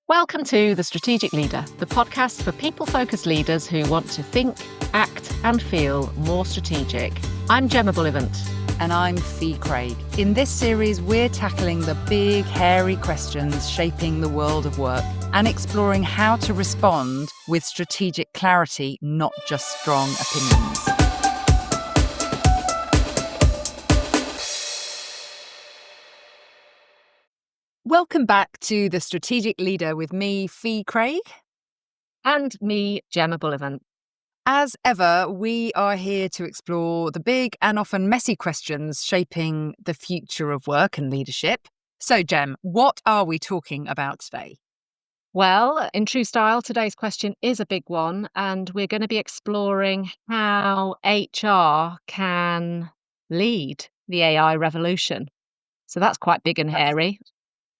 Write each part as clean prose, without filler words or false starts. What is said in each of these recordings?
Welcome to The Strategic Leader, the podcast for people-focused leaders who want to think, act and feel more strategic. I'm Gemma Bullivant. And I'm Fee Craig. In this series, we're tackling the big, hairy questions shaping the world of work and exploring how to respond with strategic clarity, not just strong opinions. Welcome back to The Strategic Leader with me, Fee Craig. And me, Gemma Bullivant. As ever, we are here to explore the big and often messy questions shaping the future of work and leadership. So, Gem, what are we talking about today? Well, in true style, today's question is a big one, and we're going to be exploring how HR can lead the AI revolution. So that's quite big and hairy.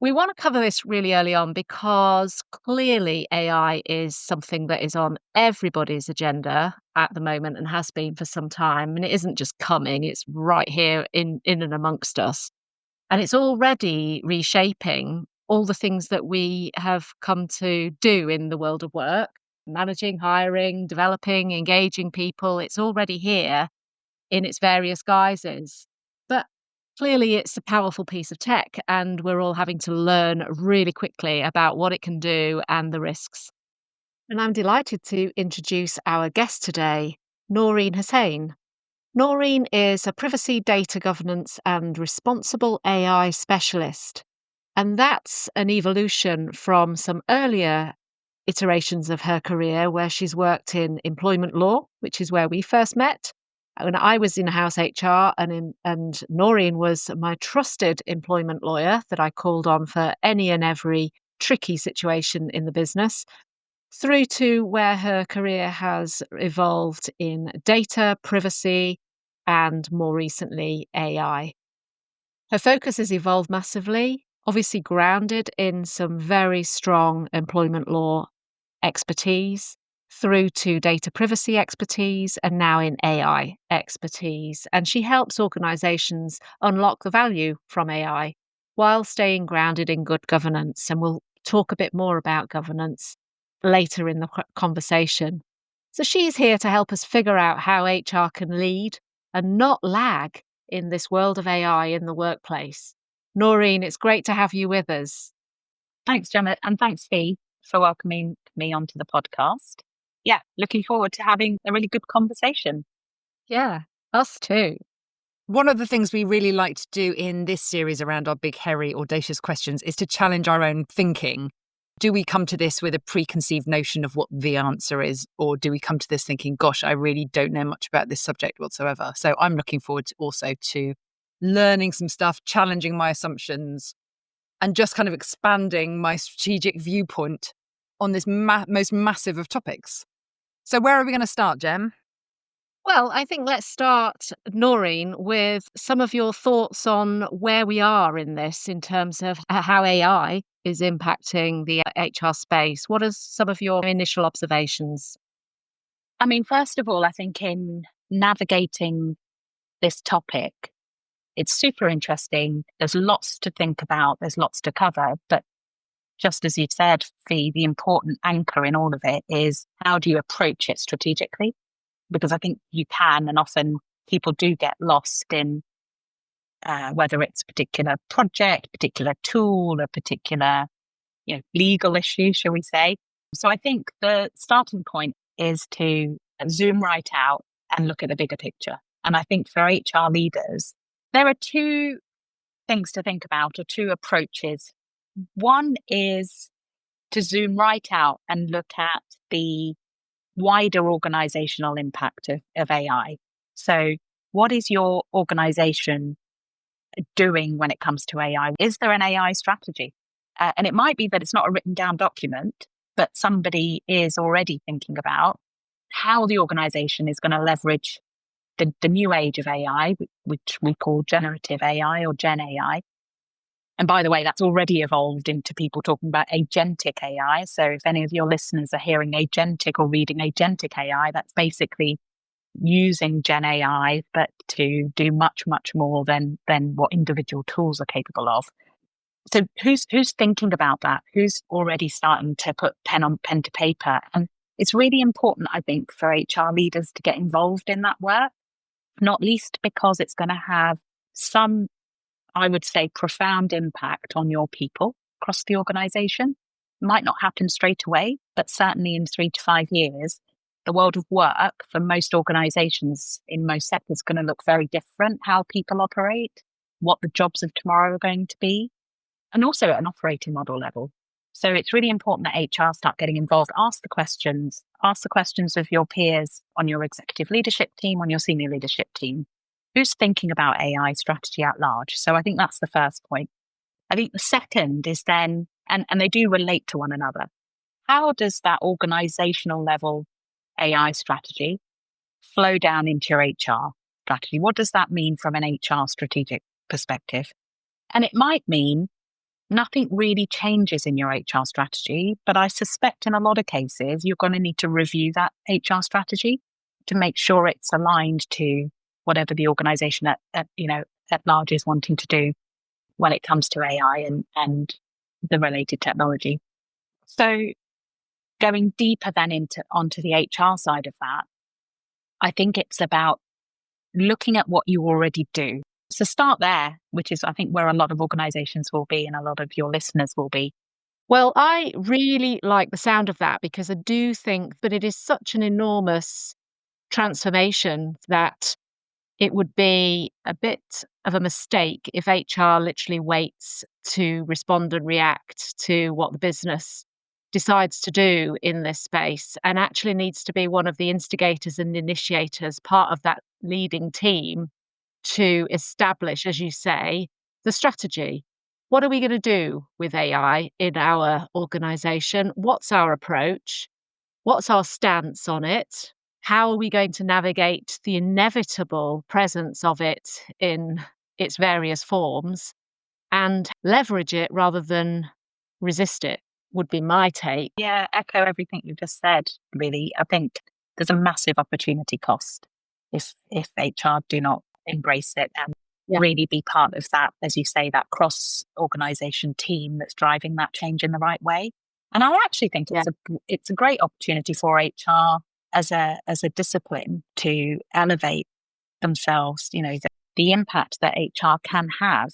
We want to cover this really early on because clearly AI is something that is on everybody's agenda at the moment and has been for some time. And it isn't just coming, it's right here in and amongst us. And it's already reshaping all the things that we have come to do in the world of work, managing, hiring, developing, engaging people. It's already here in its various guises. But clearly, it's a powerful piece of tech, and we're all having to learn really quickly about what it can do and the risks. And I'm delighted to introduce our guest today, Naureen Hussain. Naureen is a privacy, data governance, and responsible AI specialist. And that's an evolution from some earlier iterations of her career where she's worked in employment law, which is where we first met. When I was in-house HR and Naureen was my trusted employment lawyer that I called on for any and every tricky situation in the business, through to where her career has evolved in data, privacy, and more recently, AI. Her focus has evolved massively, obviously grounded in some very strong employment law expertise, through to data privacy expertise, and now in AI expertise. And she helps organizations unlock the value from AI while staying grounded in good governance. And we'll talk a bit more about governance later in the conversation. So she's here to help us figure out how HR can lead and not lag in this world of AI in the workplace. Naureen, it's great to have you with us. Thanks, Gemma, and thanks, Fee, for welcoming me onto the podcast. Yeah, looking forward to having a really good conversation. Yeah, us too. One of the things we really like to do in this series around our big, hairy, audacious questions is to challenge our own thinking. Do we come to this with a preconceived notion of what the answer is, or do we come to this thinking, gosh, I really don't know much about this subject whatsoever? So I'm looking forward to learning some stuff, challenging my assumptions, and just kind of expanding my strategic viewpoint on this most massive of topics. So where are we going to start, Gem? Well, I think let's start, Naureen, with some of your thoughts on where we are in this in terms of how AI is impacting the HR space. What are some of your initial observations? I mean, first of all, I think in navigating this topic, it's super interesting. There's lots to think about. There's lots to cover. But just as you said, Fee, the important anchor in all of it is how do you approach it strategically? Because I think you can, and often people do get lost in whether it's a particular project, particular tool, a particular legal issue, shall we say. So I think the starting point is to zoom right out and look at the bigger picture. And I think for HR leaders, there are two things to think about, or two approaches. One is to zoom right out and look at the wider organizational impact of AI. So what is your organization doing when it comes to AI? Is there an AI strategy? And it might be that it's not a written down document, but somebody is already thinking about how the organization is going to leverage the new age of AI, which we call generative AI or Gen AI. And by the way, that's already evolved into people talking about agentic AI. So if any of your listeners are hearing agentic or reading agentic AI, that's basically using Gen AI, but to do much, much more than what individual tools are capable of. So who's thinking about that? Who's already starting to put pen to paper? And it's really important, I think, for HR leaders to get involved in that work, not least because it's going to have some, I would say, profound impact on your people across the organization. Might not happen straight away, but certainly in 3 to 5 years, the world of work for most organizations in most sectors is going to look very different. How people operate, what the jobs of tomorrow are going to be, and also at an operating model level. So it's really important that HR start getting involved. Ask the questions of your peers on your executive leadership team, on your senior leadership team. Who's thinking about AI strategy at large? So I think that's the first point. I think the second is then, and they do relate to one another. How does that organizational level AI strategy flow down into your HR strategy? What does that mean from an HR strategic perspective? And it might mean nothing really changes in your HR strategy, but I suspect in a lot of cases, you're going to need to review that HR strategy to make sure it's aligned to whatever the organization at large is wanting to do when it comes to AI and the related technology. So going deeper then onto the HR side of that, I think it's about looking at what you already do. So start there, which is, I think, where a lot of organizations will be and a lot of your listeners will be. Well, I really like the sound of that because I do think that it is such an enormous transformation that it would be a bit of a mistake if HR literally waits to respond and react to what the business decides to do in this space, and actually needs to be one of the instigators and initiators, part of that leading team to establish, as you say, the strategy. What are we going to do with AI in our organization? What's our approach? What's our stance on it? How are we going to navigate the inevitable presence of it in its various forms and leverage it rather than resist it, would be my take. Yeah, echo everything you've just said, really. I think there's a massive opportunity cost if HR do not embrace it and Yeah. really be part of that, as you say, that cross-organization team that's driving that change in the right way. And I actually think Yeah. it's a great opportunity for HR as a discipline to elevate themselves, the impact that HR can have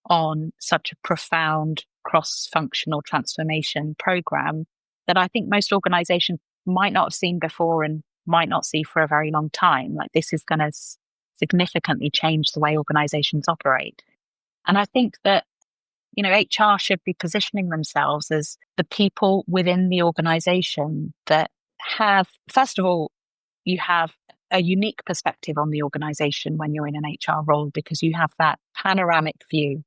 on such a profound cross-functional transformation program that I think most organizations might not have seen before and might not see for a very long time. Like, this is going to significantly change the way organizations operate. And I think that, HR should be positioning themselves as the people within the organization that have, first of all, you have a unique perspective on the organization when you're in an HR role, because you have that panoramic view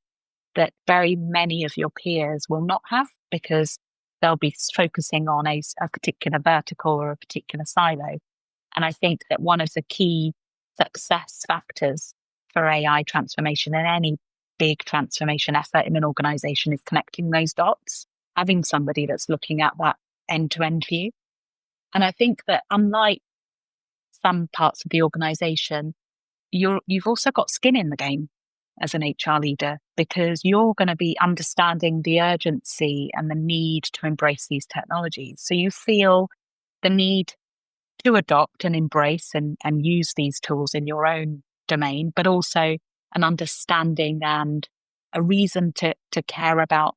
that very many of your peers will not have, because they'll be focusing on a particular vertical or a particular silo. And I think that one of the key success factors for AI transformation and any big transformation effort in an organization is connecting those dots, having somebody that's looking at that end-to-end view. And I think that unlike some parts of the organization, you've also got skin in the game as an HR leader, because you're going to be understanding the urgency and the need to embrace these technologies. So you feel the need to adopt and embrace and use these tools in your own domain, but also an understanding and a reason to care about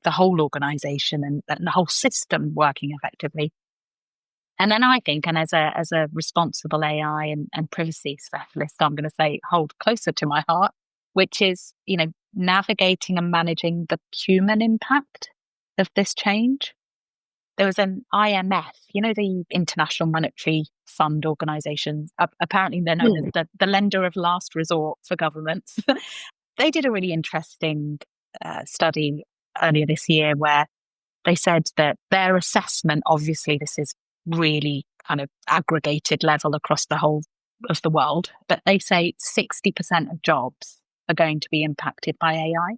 the whole organization and the whole system working effectively. And then I think, and as a responsible AI and privacy specialist, I'm going to say hold closer to my heart, which is, navigating and managing the human impact of this change. There was an IMF, the International Monetary Fund organization. Apparently, they're known as the lender of last resort for governments. They did a really interesting study earlier this year where they said that their assessment, obviously, this is really kind of aggregated level across the whole of the world, but they say 60% of jobs are going to be impacted by AI.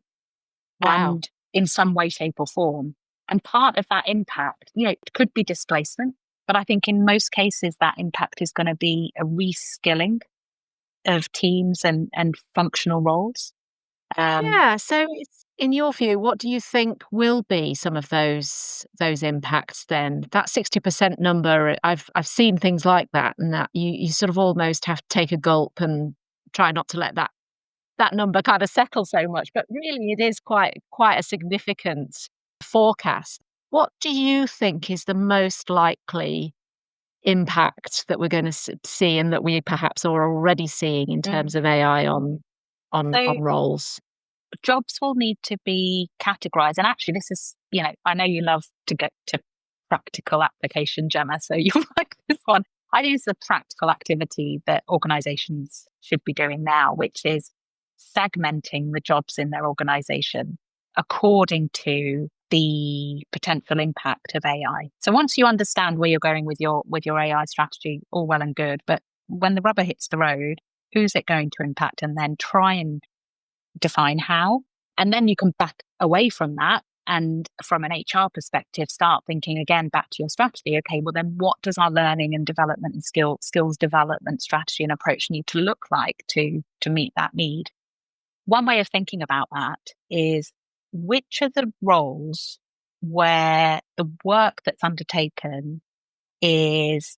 Wow. And in some way, shape, or form. And part of that impact, it could be displacement, but I think in most cases that impact is going to be a reskilling of teams and functional roles. Yeah, so in your view, what do you think will be some of those impacts then? That 60% number, I've seen things like that, and that you sort of almost have to take a gulp and try not to let that number kind of settle so much. But really it is quite a significant forecast. What do you think is the most likely impact that we're going to see, and that we perhaps are already seeing in terms of AI on So roles? jobs will need to be categorized. And actually, this is, I know you love to get to practical application, Gemma. So you like this one. I think it's a practical activity that organizations should be doing now, which is segmenting the jobs in their organization according to the potential impact of AI. So once you understand where you're going with your AI strategy, all well and good. But when the rubber hits the road, who's it going to impact? And then try and define how. And then you can back away from that. And from an HR perspective, start thinking again back to your strategy. Okay, well, then what does our learning and development and skills development strategy and approach need to look like to meet that need? One way of thinking about that is, which are the roles where the work that's undertaken is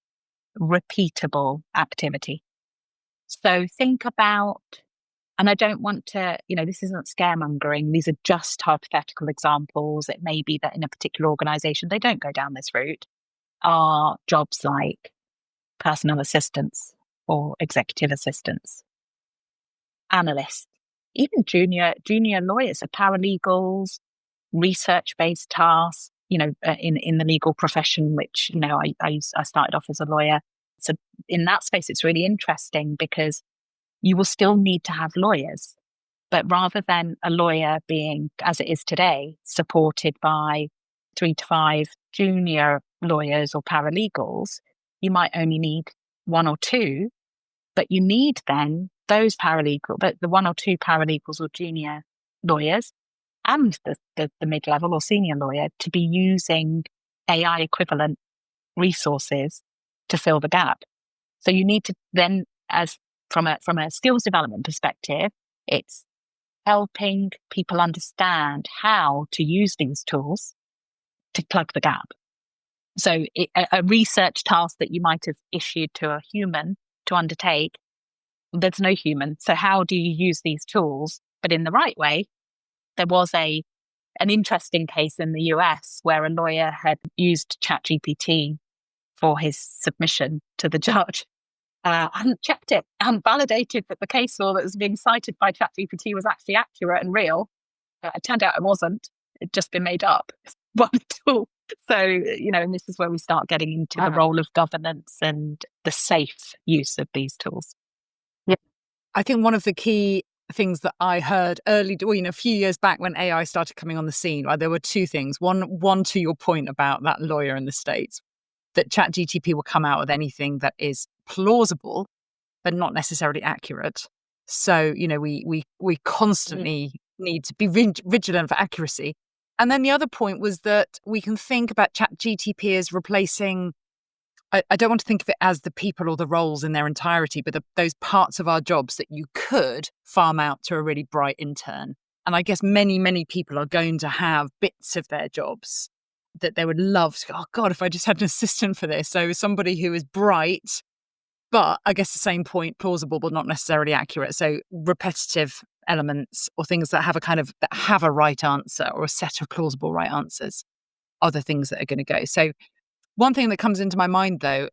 repeatable activity? So think about, and I don't want to, this isn't scaremongering. These are just hypothetical examples. It may be that in a particular organization, they don't go down this route. Are jobs like personal assistants or executive assistants, analysts, even junior lawyers, so paralegals, research-based tasks, in the legal profession, which, I started off as a lawyer. So in that space, it's really interesting because you will still need to have lawyers. But rather than a lawyer being, as it is today, supported by 3 to 5 junior lawyers or paralegals, you might only need 1 or 2, but you need then those but the 1 or 2 paralegals or junior lawyers and the mid-level or senior lawyer to be using AI equivalent resources to fill the gap. So you need to then, as from a skills development perspective, it's helping people understand how to use these tools to plug the gap. So a research task that you might have issued to a human to undertake, there's no human. So how do you use these tools, but in the right way? There was an interesting case in the US where a lawyer had used ChatGPT for his submission to the judge. Hadn't checked it and validated that the case law that was being cited by ChatGPT was actually accurate and real. It turned out it wasn't. It'd just been made up. One tool. So, and this is where we start getting into the role of governance and the safe use of these tools. Yeah. I think one of the key things that I heard a few years back when AI started coming on the scene, there were 2 things. One to your point about that lawyer in the States, that ChatGPT will come out with anything that is plausible, but not necessarily accurate. So, we constantly need to be vigilant for accuracy. And then the other point was that we can think about ChatGPT as replacing, I don't want to think of it as the people or the roles in their entirety, but those parts of our jobs that you could farm out to a really bright intern. And I guess many, many people are going to have bits of their jobs that they would love to go, oh God, if I just had an assistant for this. So somebody who is bright, but I guess the same point, plausible, but not necessarily accurate. So repetitive elements or things that have a right answer or a set of plausible right answers are the things that are going to go. So one thing that comes into my mind, though,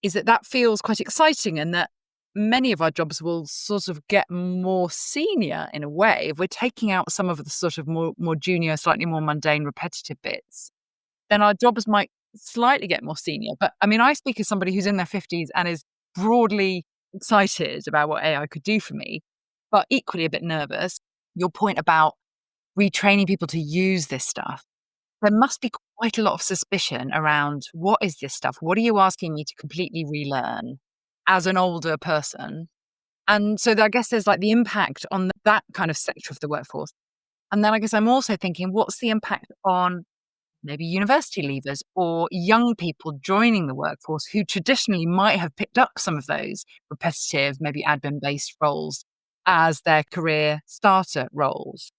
is that feels quite exciting, and that many of our jobs will sort of get more senior in a way. If we're taking out some of the sort of more junior, slightly more mundane, repetitive bits, then our jobs might slightly get more senior. But I mean, I speak as somebody who's in their 50s and is broadly excited about what AI could do for me, but equally a bit nervous. Your point about retraining people to use this stuff, there must be quite a lot of suspicion around, what is this stuff? What are you asking me to completely relearn as an older person? And so I guess there's like the impact on that kind of sector of the workforce. And then I guess I'm also thinking, what's the impact on maybe university leavers or young people joining the workforce who traditionally might have picked up some of those repetitive, maybe admin-based roles as their career starter roles?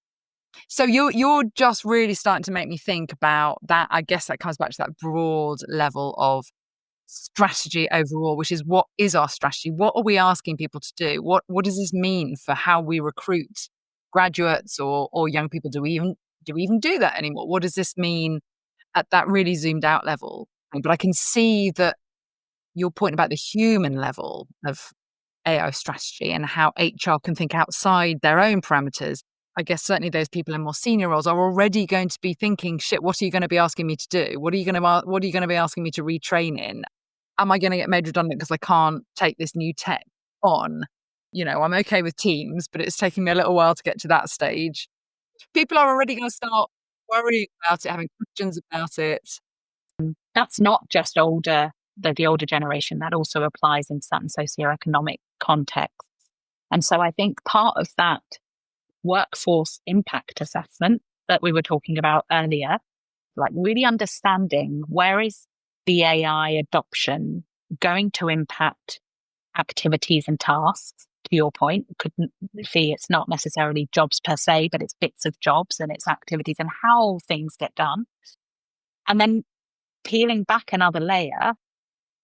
So you're just really starting to make me think about that. I guess that comes back to that broad level of strategy overall, which is, what is our strategy? What are we asking people to do? What does this mean for how we recruit graduates or young people? Do we even do that anymore? What does this mean at that really zoomed out level? But I can see that your point about the human level of AI strategy and how HR can think outside their own parameters. I guess certainly those people in more senior roles are already going to be thinking, shit, what are you going to be asking me to do? What are you going to be asking me to retrain in? Am I going to get made redundant because I can't take this new tech on? I'm okay with Teams, but it's taking me a little while to get to that stage. People are already going to start worrying about it, having questions about it. That's not just the older generation. That also applies in certain socioeconomic contexts. And so I think part of that workforce impact assessment that we were talking about earlier, like really understanding where is the AI adoption going to impact activities and tasks. To your point, couldn't see it's not necessarily jobs per se, but it's bits of jobs and it's activities and how things get done. And then peeling back another layer,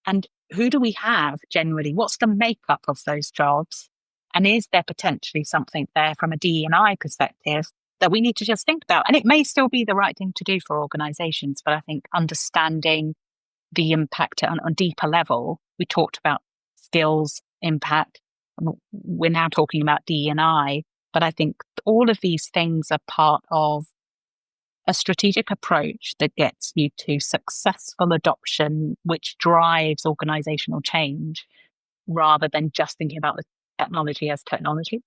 and who do we have generally? What's the makeup of those jobs? And is there potentially something there from a DE&I perspective that we need to just think about? And it may still be the right thing to do for organizations, but I think understanding the impact on a deeper level, we talked about skills impact. We're now talking about DE&I, but I think all of these things are part of a strategic approach that gets you to successful adoption, which drives organizational change rather than just thinking about the technology as technology.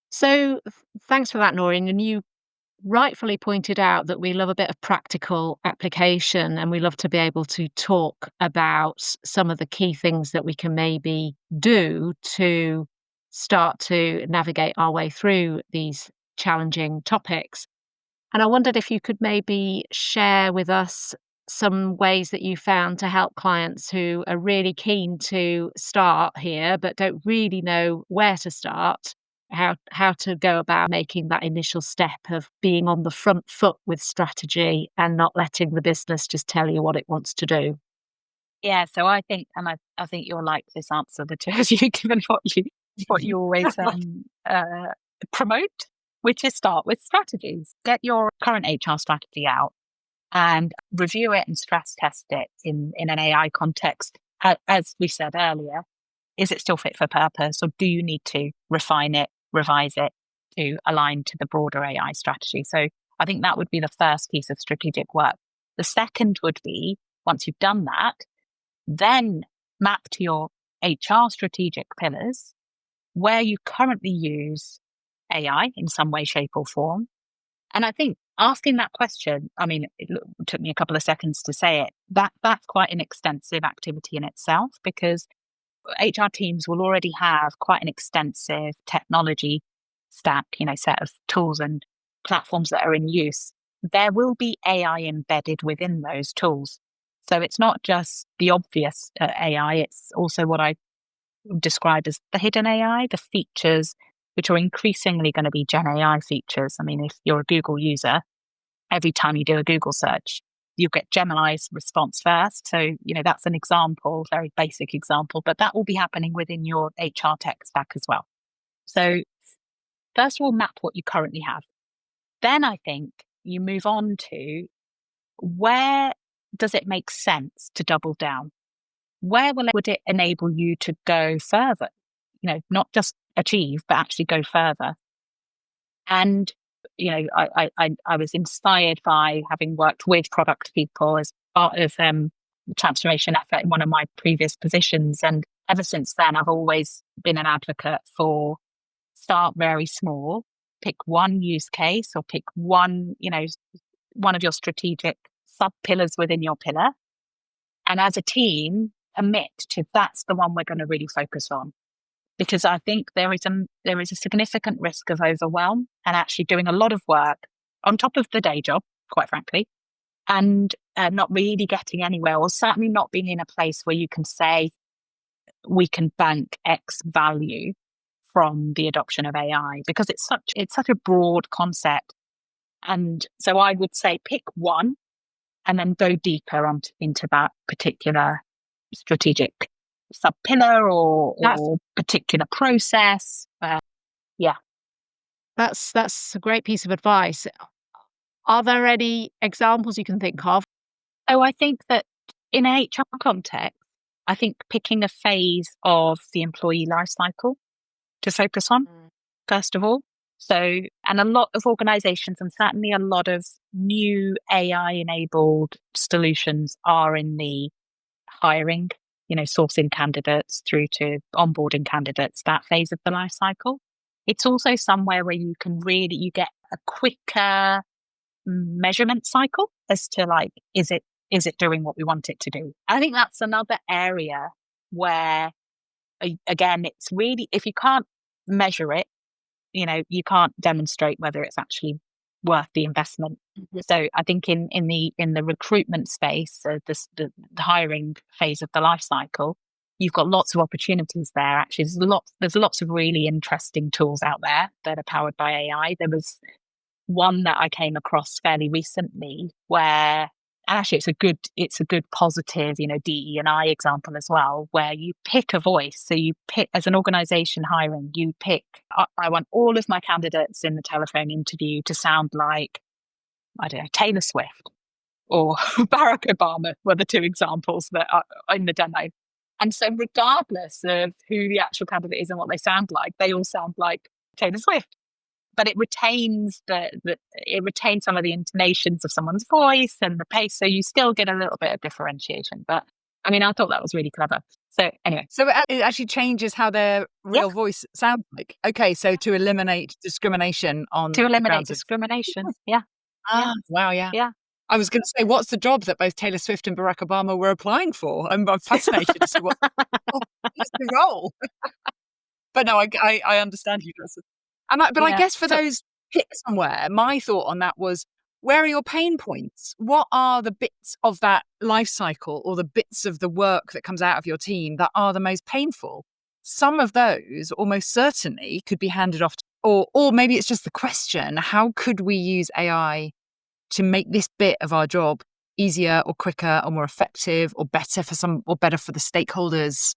So thanks for that, Noreen. And you rightfully pointed out that we love a bit of practical application and we love to be able to talk about some of the key things that we can maybe do to start to navigate our way through these challenging topics. And I wondered if you could maybe share with us some ways that you found to help clients who are really keen to start here but don't really know where to start, how to go about making that initial step of being on the front foot with strategy and not letting the business just tell you what it wants to do. Yeah, so I think, and I think you'll like this answer, the two of you, given what you always promote, which is start with strategies. Get your current HR strategy out and review it and stress test it in an AI context. As we said earlier, is it still fit for purpose, or do you need to refine it, revise it to align to the broader AI strategy? So I think that would be the first piece of strategic work. The second would be, once you've done that, then map to your HR strategic pillars where you currently use AI in some way, shape, or form. And I think asking that question, I mean, it took me a couple of seconds to say it, that's quite an extensive activity in itself, because HR teams will already have quite an extensive technology stack, set of tools and platforms that are in use. There will be AI embedded within those tools. So it's not just the obvious AI, it's also what I describe as the hidden AI, the features which are increasingly going to be Gen AI features. I mean, if you're a Google user, every time you do a Google search, you get Gemini's response first. So, that's an example, very basic example, but that will be happening within your HR tech stack as well. So first of all, map what you currently have. Then I think you move on to, where does it make sense to double down? Where would it enable you to go further? Not just achieve, but actually go further. And, I was inspired by having worked with product people as part of the transformation effort in one of my previous positions. And ever since then, I've always been an advocate for start very small, pick one use case or pick one of your strategic sub pillars within your pillar. And as a team, commit to that's the one we're going to really focus on. Because I think there is a significant risk of overwhelm and actually doing a lot of work on top of the day job, quite frankly, and not really getting anywhere, or certainly not being in a place where you can say we can bank X value from the adoption of AI, because it's such a broad concept. And so I would say pick one and then go deeper into that particular strategic sub pillar That's or particular process. Yeah. that's a great piece of advice. Are there any examples you can think of? So I think that in a HR context, I think picking a phase of the employee life cycle to focus on, first of all. So, and a lot of organizations and certainly a lot of new AI enabled solutions are in the hiring, sourcing candidates through to onboarding candidates, that phase of the life cycle. It's also somewhere where you get a quicker measurement cycle as to like, is it doing what we want it to do? I think that's another area where, again, it's really, if you can't measure it, you can't demonstrate whether it's actually worth the investment. Mhm. So I think in the recruitment space, the hiring phase of the life cycle, you've got lots of opportunities there. Actually, there's lots of really interesting tools out there that are powered by AI. There was one that I came across fairly recently where, and actually it's a good positive, DE and I example as well, where you pick a voice. So you pick, as an organization hiring, you pick, I want all of my candidates in the telephone interview to sound like, I don't know, Taylor Swift or Barack Obama were the two examples that are in the demo. And so regardless of who the actual candidate is and what they sound like, they all sound like Taylor Swift, but it retains it retains some of the intonations of someone's voice and the pace, so you still get a little bit of differentiation. But I mean, I thought that was really clever. So anyway, So it actually changes how their yeah, real voice sounds like. Okay, so to eliminate discrimination on to the eliminate grounds of discrimination. Yeah, yeah, wow, yeah. yeah. I was going to say, what's the job that both Taylor Swift and Barack Obama were applying for? I'm fascinated to see what's the role. But no, I understand you guys. But I Yeah. guess for So those pick somewhere, my thought on that was, where are your pain points? What are the bits of that life cycle or the bits of the work that comes out of your team that are the most painful? Some of those almost certainly could be handed off or maybe it's just the question, how could we use AI to make this bit of our job easier or quicker or more effective or better for the stakeholders?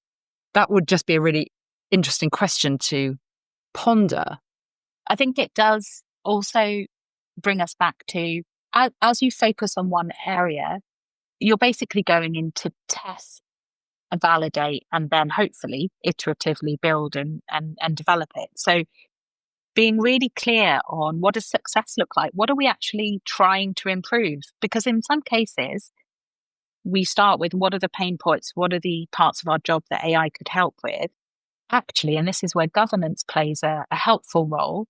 That would just be a really interesting question to ponder. I think it does also bring us back to, as you focus on one area, you're basically going in to test and validate and then hopefully iteratively build and develop it. So being really clear on what does success look like? What are we actually trying to improve? Because in some cases, we start with what are the pain points? What are the parts of our job that AI could help with? Actually, and this is where governance plays a helpful role,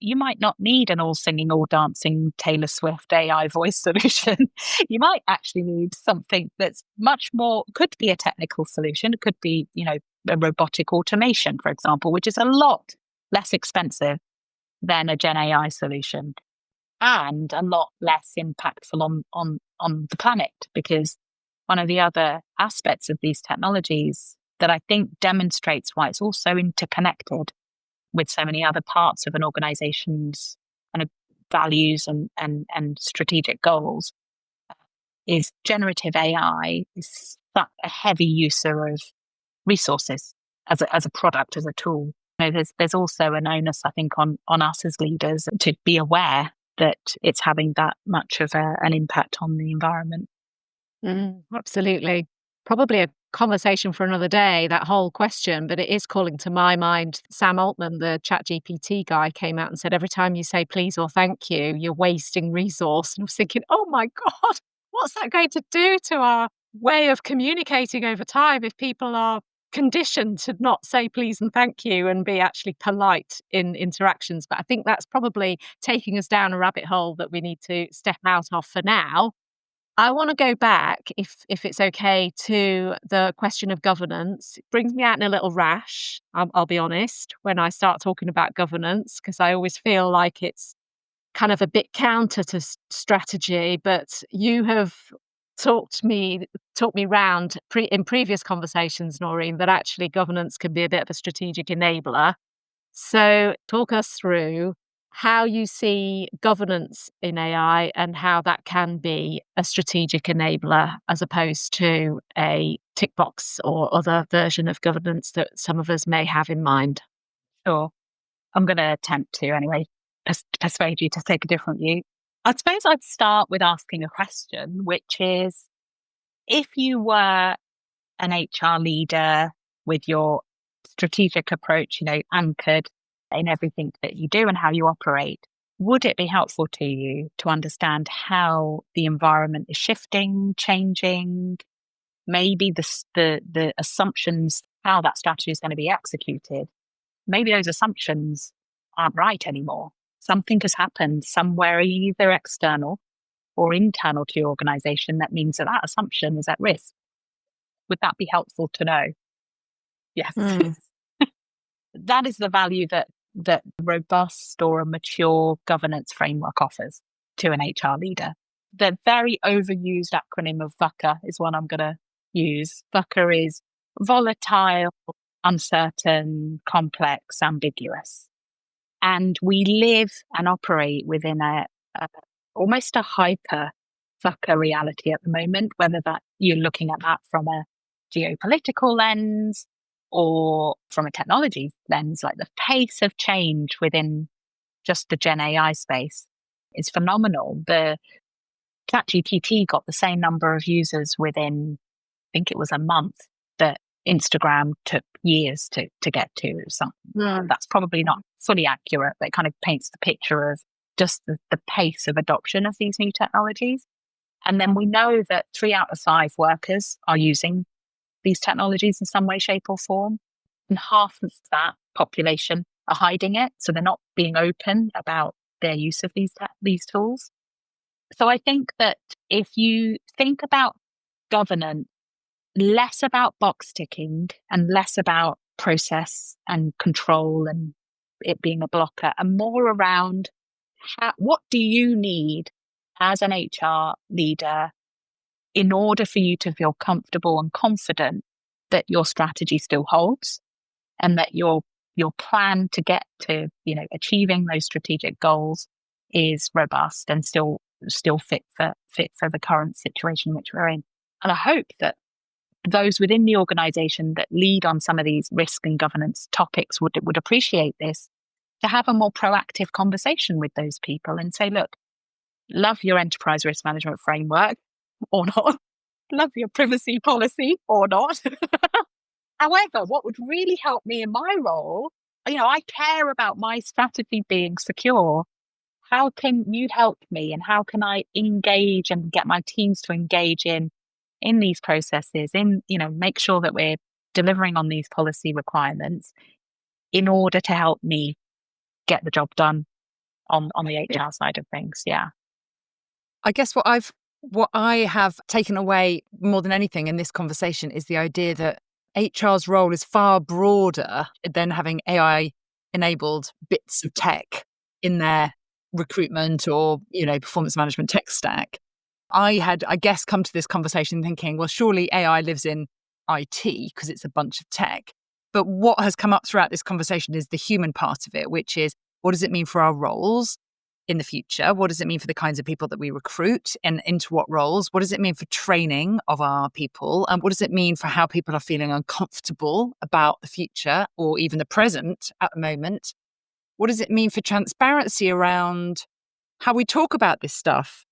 you might not need an all singing, all dancing Taylor Swift AI voice solution. You might actually need something that's much more, could be a technical solution. It could be, a robotic automation, for example, which is a lot less expensive than a Gen AI solution and a lot less impactful on the planet. Because one of the other aspects of these technologies that I think demonstrates why it's also interconnected with so many other parts of an organization's kind of values and strategic goals is generative AI is a heavy user of resources as a product, as a tool. There's also an onus, I think, on us as leaders to be aware that it's having that much of an impact on the environment. Absolutely. Probably a conversation for another day, that whole question, but it is calling to my mind. Sam Altman, the ChatGPT guy, came out and said, every time you say please or thank you, you're wasting resource. And I was thinking, oh my God, what's that going to do to our way of communicating over time if people are conditioned to not say please and thank you and be actually polite in interactions? But I think that's probably taking us down a rabbit hole that we need to step out of for now. I want to go back, if it's okay, to the question of governance. It brings me out in a little rash, I'll be honest, when I start talking about governance, because I always feel like it's kind of a bit counter to strategy. But you have talked me round in previous conversations, Noreen, that actually governance can be a bit of a strategic enabler. So talk us through how you see governance in AI and how that can be a strategic enabler as opposed to a tick box or other version of governance that some of us may have in mind. Sure. I'm going to attempt to anyway, persuade you to take a different view. I suppose I'd start with asking a question, which is, if you were an HR leader with your strategic approach, anchored in everything that you do and how you operate, would it be helpful to you to understand how the environment is shifting, changing, maybe the assumptions, how that strategy is going to be executed? Maybe those assumptions aren't right anymore. Something has happened somewhere, either external or internal to your organization, that means that that assumption is at risk. Would that be helpful to know? Yes. Mm. That is the value that robust or a mature governance framework offers to an HR leader. The very overused acronym of VUCA is one I'm going to use. VUCA is volatile, uncertain, complex, ambiguous. And we live and operate within almost a hyper VUCA reality at the moment, whether that you're looking at that from a geopolitical lens or from a technology lens. Like, the pace of change within just the Gen AI space is phenomenal. The ChatGPT got the same number of users within, I think it was a month, that Instagram took years to get to. That's probably not fully accurate, but it kind of paints the picture of just the pace of adoption of these new technologies. And then we know that 3 out of 5 workers are using these technologies in some way, shape, or form. And half of that population are hiding it. So they're not being open about their use of these tools. So I think that if you think about governance, less about box ticking and less about process and control and it being a blocker, and more around what do you need as an HR leader in order for you to feel comfortable and confident that your strategy still holds and that your plan to get to achieving those strategic goals is robust and still fit for the current situation which we're in. And I hope that those within the organization that lead on some of these risk and governance topics would appreciate this, to have a more proactive conversation with those people and say, look, love your enterprise risk management framework or not, love your privacy policy or not. However, what would really help me in my role, I care about my strategy being secure. How can you help me, and how can I engage and get my teams to engage in these processes, make sure that we're delivering on these policy requirements in order to help me get the job done on the HR side of things. Yeah. I guess what I have taken away more than anything in this conversation is the idea that HR's role is far broader than having AI-enabled bits of tech in their recruitment or, performance management tech stack. I had, I guess, come to this conversation thinking, well, surely AI lives in IT because it's a bunch of tech. But what has come up throughout this conversation is the human part of it, which is, what does it mean for our roles in the future? What does it mean for the kinds of people that we recruit and into what roles? What does it mean for training of our people? And what does it mean for how people are feeling uncomfortable about the future or even the present at the moment? What does it mean for transparency around how we talk about this stuff?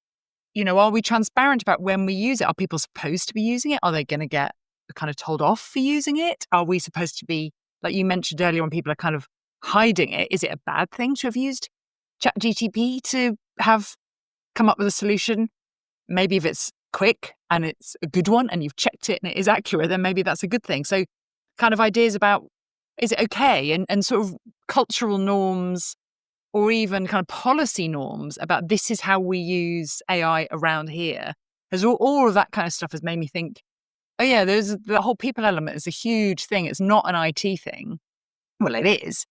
Are we transparent about when we use it? Are people supposed to be using it? Are they going to get kind of told off for using it? Are we supposed to be, like you mentioned earlier, when people are kind of hiding it? Is it a bad thing to have used ChatGPT to have come up with a solution? Maybe if it's quick and it's a good one and you've checked it and it is accurate, then maybe that's a good thing. So kind of ideas about, is it okay? And sort of cultural norms or even kind of policy norms about this is how we use AI around here. As all of that kind of stuff has made me think, oh yeah, there's the whole people element is a huge thing. It's not an IT thing. Well, it is.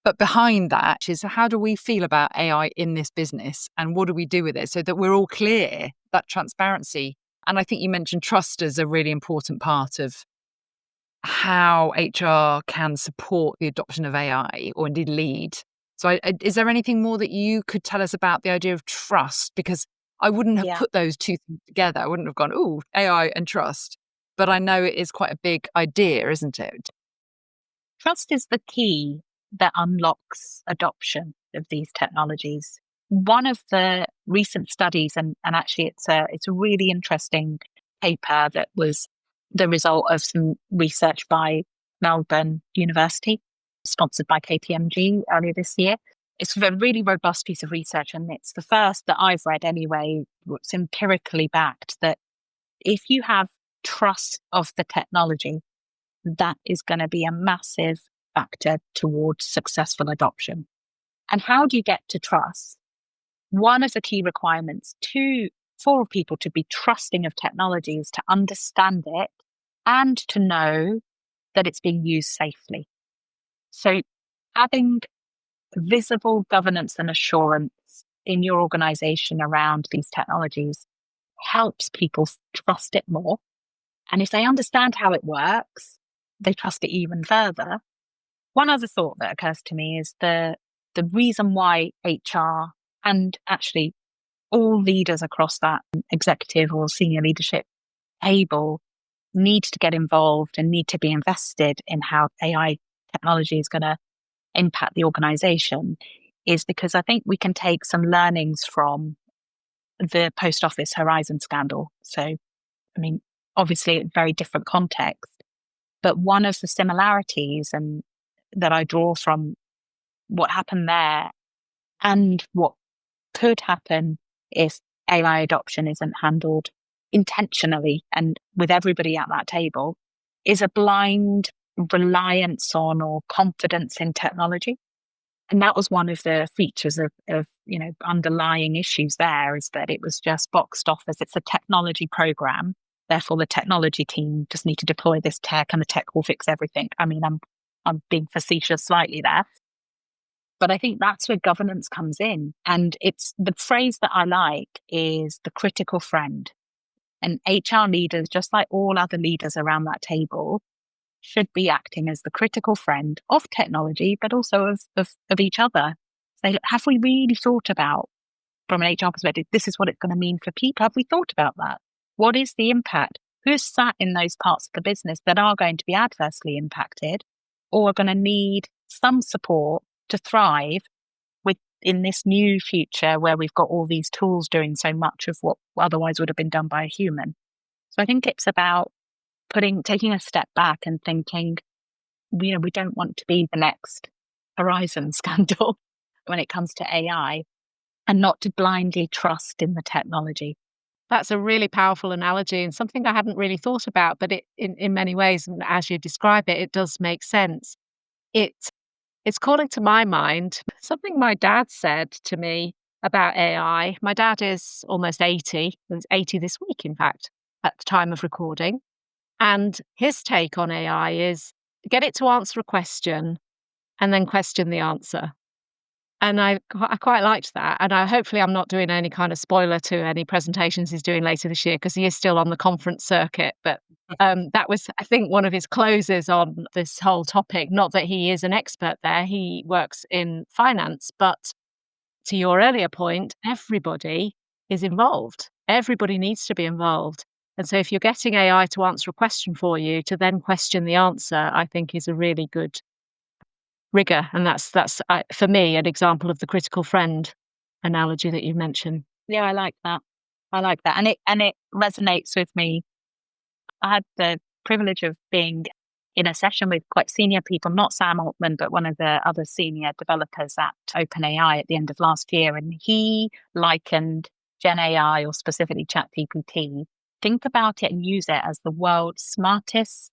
But behind that is, how do we feel about AI in this business and what do we do with it so that we're all clear, that transparency. And I think you mentioned trust as a really important part of how HR can support the adoption of AI or indeed lead So is there anything more that you could tell us about the idea of trust? Because I wouldn't have Yeah. put those two things together. I wouldn't have gone, oh, AI and trust. But I know it is quite a big idea, isn't it? Trust is the key that unlocks adoption of these technologies. One of the recent studies, and actually it's a really interesting paper that was the result of some research by Melbourne University, sponsored by KPMG earlier this year. It's a really robust piece of research, and it's the first that I've read anyway, it's empirically backed, that if you have trust of the technology, that is going to be a massive factor towards successful adoption. And how do you get to trust? One of the key requirements for people to be trusting of technology is to understand it and to know that it's being used safely. So having visible governance and assurance in your organization around these technologies helps people trust it more. And if they understand how it works, they trust it even further. One other thought that occurs to me is the reason why HR and actually all leaders across that executive or senior leadership table need to get involved and need to be invested in how AI technology is going to impact the organization is because I think we can take some learnings from the Post Office Horizon scandal. So, I mean, obviously, a very different context, but one of the similarities and that I draw from what happened there and what could happen if AI adoption isn't handled intentionally and with everybody at that table is a blind reliance on or confidence in technology. And that was one of the features of underlying issues there, is that it was just boxed off as it's a technology program. Therefore, the technology team just need to deploy this tech and the tech will fix everything. I mean, I'm being facetious slightly there. But I think that's where governance comes in. And it's the phrase that I like is the critical friend. And HR leaders, just like all other leaders around that table, should be acting as the critical friend of technology, but also of each other. Say, have we really thought about, from an HR perspective, this is what it's going to mean for people? Have we thought about that? What is the impact? Who's sat in those parts of the business that are going to be adversely impacted or are going to need some support to thrive in this new future where we've got all these tools doing so much of what otherwise would have been done by a human? So I think it's about taking a step back and thinking, we don't want to be the next Horizon scandal when it comes to AI, and not to blindly trust in the technology. That's a really powerful analogy and something I hadn't really thought about, but in many ways, and as you describe it, it does make sense. It's calling to my mind something my dad said to me about AI. My dad is almost 80. He's 80 this week, in fact, at the time of recording. And his take on AI is get it to answer a question and then question the answer. And I quite liked that. And hopefully I'm not doing any kind of spoiler to any presentations he's doing later this year, because he is still on the conference circuit. But that was, I think, one of his closes on this whole topic. Not that he is an expert there. He works in finance. But to your earlier point, everybody is involved. Everybody needs to be involved. And so if you're getting AI to answer a question for you, to then question the answer, I think is a really good rigor. And that's for me, an example of the critical friend analogy that you mentioned. Yeah, I like that. And it resonates with me. I had the privilege of being in a session with quite senior people, not Sam Altman, but one of the other senior developers at OpenAI at the end of last year. And he likened Gen AI, or specifically ChatGPT, think about it and use it as the world's smartest,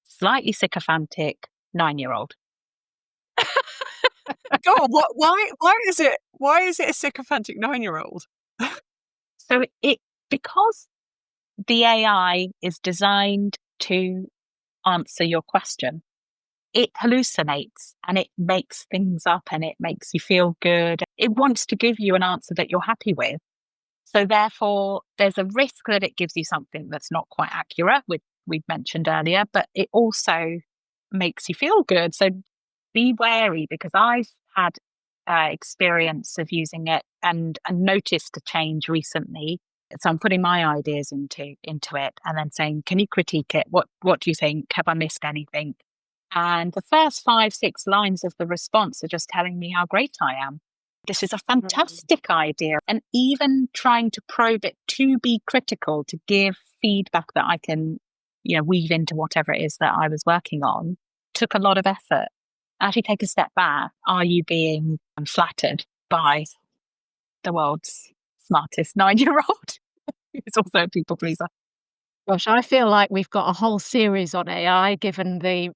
slightly sycophantic 9-year-old. Go on, why is it a sycophantic 9-year-old? So because the AI is designed to answer your question, it hallucinates and it makes things up and it makes you feel good. It wants to give you an answer that you're happy with. So therefore, there's a risk that it gives you something that's not quite accurate, which we've mentioned earlier, but it also makes you feel good. So be wary, because I've had experience of using it and noticed a change recently. So I'm putting my ideas into it and then saying, can you critique it? What do you think? Have I missed anything? And the first 5-6 lines of the response are just telling me how great I am. This is a fantastic idea. And even trying to probe it to be critical, to give feedback that I can, weave into whatever it is that I was working on, took a lot of effort. Actually take a step back. Are you being flattered by the world's smartest 9-year-old? Who's also a people pleaser. Gosh, I feel like we've got a whole series on AI, given the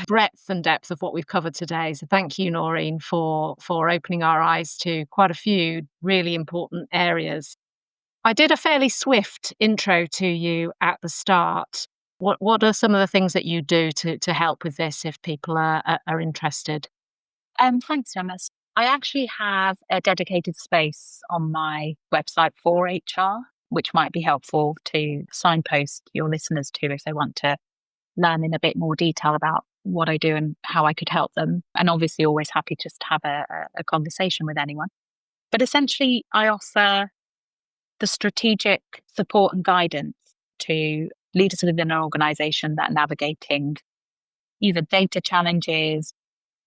breadth and depth of what we've covered today. So thank you, Naureen, for opening our eyes to quite a few really important areas. I did a fairly swift intro to you at the start. What are some of the things that you do to help with this if people are interested? Thanks, Gemma. I actually have a dedicated space on my website for HR, which might be helpful to signpost your listeners to if they want to learn in a bit more detail about what I do and how I could help them. And obviously always happy just to have a conversation with anyone. But essentially, I offer the strategic support and guidance to leaders within an organization that are navigating either data challenges,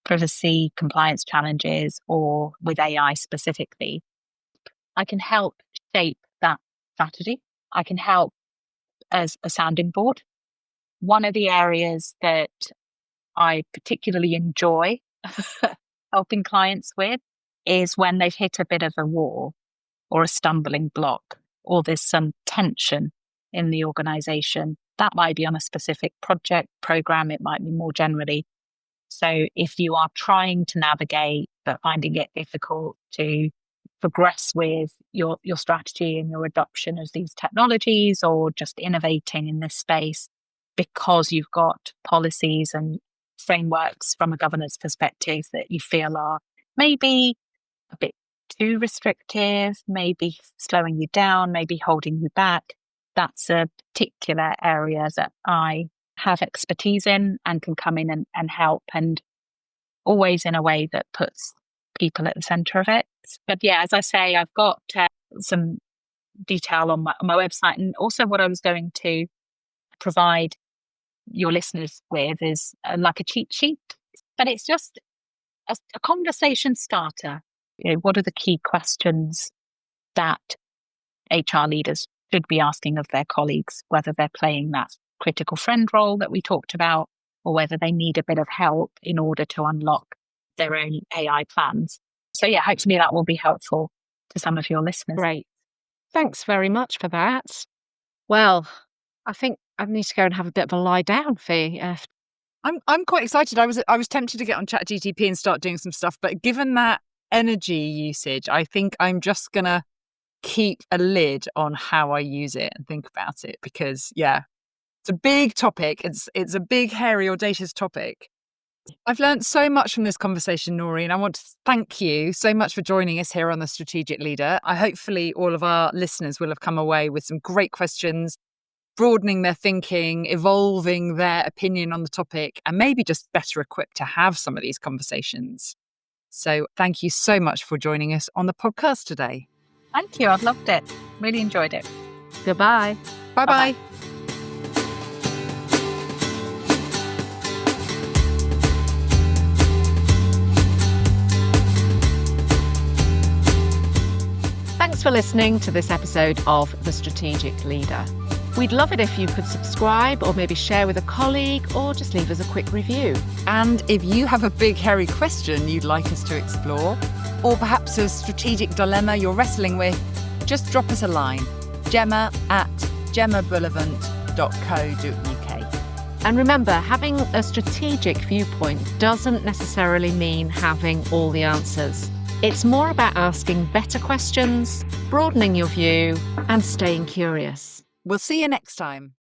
privacy, compliance challenges, or with AI specifically. I can help shape that strategy. I can help as a sounding board. One of the areas that I particularly enjoy helping clients with is when they've hit a bit of a wall or a stumbling block, or there's some tension in the organization. That might be on a specific project, program, it might be more generally. So if you are trying to navigate but finding it difficult to progress with your strategy and your adoption of these technologies, or just innovating in this space because you've got policies and frameworks from a governance perspective that you feel are maybe a bit too restrictive, maybe slowing you down, maybe holding you back, that's a particular area that I have expertise in and can come in and help, and always in a way that puts people at the center of it. But yeah, as I say, I've got some detail on my website, and also what I was going to provide your listeners with is like a cheat sheet, but it's just a conversation starter. What are the key questions that HR leaders should be asking of their colleagues, whether they're playing that critical friend role that we talked about, or whether they need a bit of help in order to unlock their own AI plans. So yeah, hopefully that will be helpful to some of your listeners. Great. Thanks very much for that. Well, I think I need to go and have a bit of a lie down, Fee. I'm quite excited. I was tempted to get on ChatGPT and start doing some stuff, but given that energy usage, I think I'm just gonna keep a lid on how I use it and think about it, because it's a big topic. It's a big, hairy, audacious topic. I've learned so much from this conversation, Naureen. I want to thank you so much for joining us here on The Strategic Leader. Hopefully all of our listeners will have come away with some great questions, broadening their thinking, evolving their opinion on the topic, and maybe just better equipped to have some of these conversations. So thank you so much for joining us on the podcast today. Thank you. I've loved it. Really enjoyed it. Goodbye. Bye-bye. Thanks for listening to this episode of The Strategic Leader. We'd love it if you could subscribe, or maybe share with a colleague, or just leave us a quick review. And if you have a big, hairy question you'd like us to explore, or perhaps a strategic dilemma you're wrestling with, just drop us a line, gemma@gemmabullivant.co.uk. And remember, having a strategic viewpoint doesn't necessarily mean having all the answers. It's more about asking better questions, broadening your view, and staying curious. We'll see you next time.